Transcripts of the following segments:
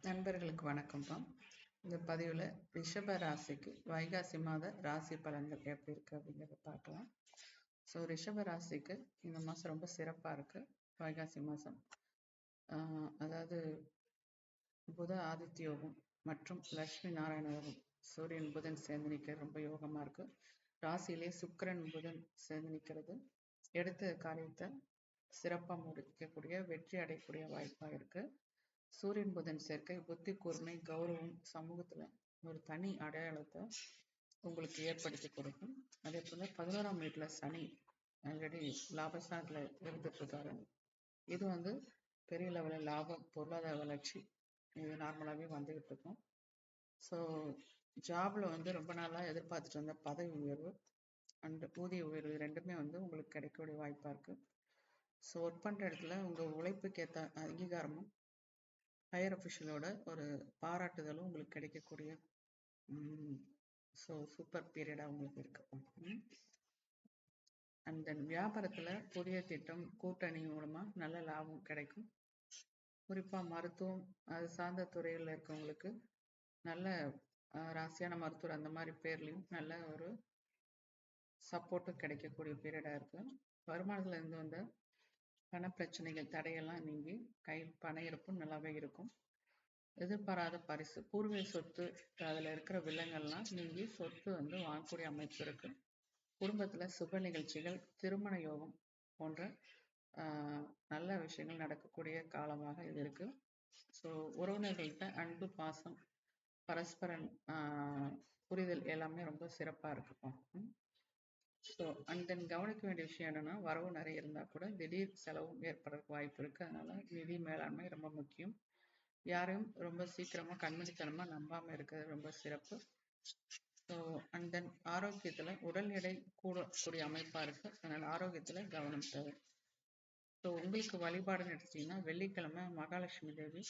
நண்பர்களுக்கு வணக்கம்ப்பா. இந்த பதிவில் ரிஷப ராசிக்கு வைகாசி மாத ராசி பலன்கள் எப்படி இருக்கு அப்படிங்கிறத பார்க்கலாம். ஸோ ரிஷப ராசிக்கு இந்த மாதம் ரொம்ப சிறப்பாக இருக்கு. வைகாசி மாதம் அதாவது புத ஆதித்ய யோகம் மற்றும் லட்சுமி நாராயண யோகம், சூரியன் புதன் சேர்ந்து நிற்க ரொம்ப யோகமாக இருக்கு. ராசியிலே சுக்கிரன் புதன் சேர்ந்து நிற்கிறது எடுத்த காரியத்தை சிறப்பாக முடிக்கக்கூடிய வெற்றி அடையக்கூடிய வாய்ப்பாக இருக்கு. சூரியன் புதன் சேர்க்கை புத்தி கூர்மை கௌரவம் சமூகத்துல ஒரு தனி அடையாளத்தை உங்களுக்கு ஏற்படுத்தி கொடுக்கும். அதே போல 11ஆம் வீட்டுல சனி ஆல்ரெடி லாபஸ்தானத்துல இருந்துட்டு இருக்காரு. இது பெரிய லெவலில் லாபம் பொருளாதார வளர்ச்சி இது நார்மலாகவே வந்துகிட்டு இருக்கும். ஸோ ஜாப்ல ரொம்ப நாளாக எதிர்பார்த்துட்டு இருந்த பதவி உயர்வு அண்ட் ஊதிய உயர்வு ரெண்டுமே உங்களுக்கு கிடைக்கக்கூடிய வாய்ப்பா இருக்கு. ஸோ ஒர்க் பண்ற இடத்துல உங்க உழைப்புக்கு ஏற்ற அங்கீகாரமும் ஹையர் அஃபிஷியலோட ஒரு பாராட்டுதலும் உங்களுக்கு கிடைக்கக்கூடிய ஸோ சூப்பர் பீரியடாக உங்களுக்கு இருக்கு. அண்ட் தென் வியாபாரத்தில் புதிய திட்டம் கூட்டணி மூலமாக நல்ல லாபம் கிடைக்கும். குறிப்பாக மருத்துவம் அது சார்ந்த துறையில் இருக்கவங்களுக்கு நல்ல ராசியான மருத்துவர் அந்த மாதிரி பேர்லையும் நல்ல ஒரு சப்போர்ட்டும் கிடைக்கக்கூடிய பீரியடாக இருக்கு. வருமானத்துல இருந்து வந்த பண பிரச்சனைகள் தடையெல்லாம் நீங்கி கையில் பண இருப்பும் நல்லாவே இருக்கும். எதிர்பாராத பரிசு பூர்வீக சொத்து அதுல இருக்கிற வில்லங்கள்லாம் நீங்கி சொத்து வாங்கக்கூடிய அமைப்பு இருக்கு. குடும்பத்துல சுப நிகழ்ச்சிகள் திருமண யோகம் போன்ற நல்ல விஷயங்கள் நடக்கக்கூடிய காலமாக இது இருக்கு. ஸோ உறவினர்கள்ட்ட அன்பு பாசம் பரஸ்பரன் புரிதல் எல்லாமே ரொம்ப சிறப்பா இருக்குப்பா. ஸோ அண்ட் தென் கவனிக்க வேண்டிய விஷயம் என்னன்னா, வரவு நிறைய இருந்தா கூட திடீர் செலவும் ஏற்படுறதுக்கு வாய்ப்பு இருக்கு. அதனால நிதி மேலாண்மை ரொம்ப முக்கியம். யாரையும் ரொம்ப சீக்கிரமா கண்மூடித்தனமா நம்பாம இருக்கிறது ரொம்ப சிறப்பு. ஸோ அண்ட் தென் ஆரோக்கியத்துல உடல் எடை கூடக்கூடிய அமைப்பா இருக்கு. அதனால ஆரோக்கியத்துல கவனம் தேவை. ஸோ உங்களுக்கு வழிபாடுன்னு எடுத்துட்டீங்கன்னா, வெள்ளிக்கிழமை மகாலட்சுமி தேவி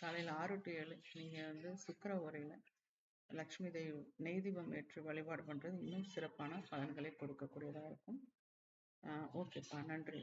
காலையில 6 to 7 நீங்க சுக்கிர உரையில லக்ஷ்மி தேவி நெய் தீபம் ஏற்று வழிபாடு பண்றது இன்னும் சிறப்பான பலன்களை கொடுக்கக்கூடியதா இருக்கும். ஓகேப்பா, நன்றி.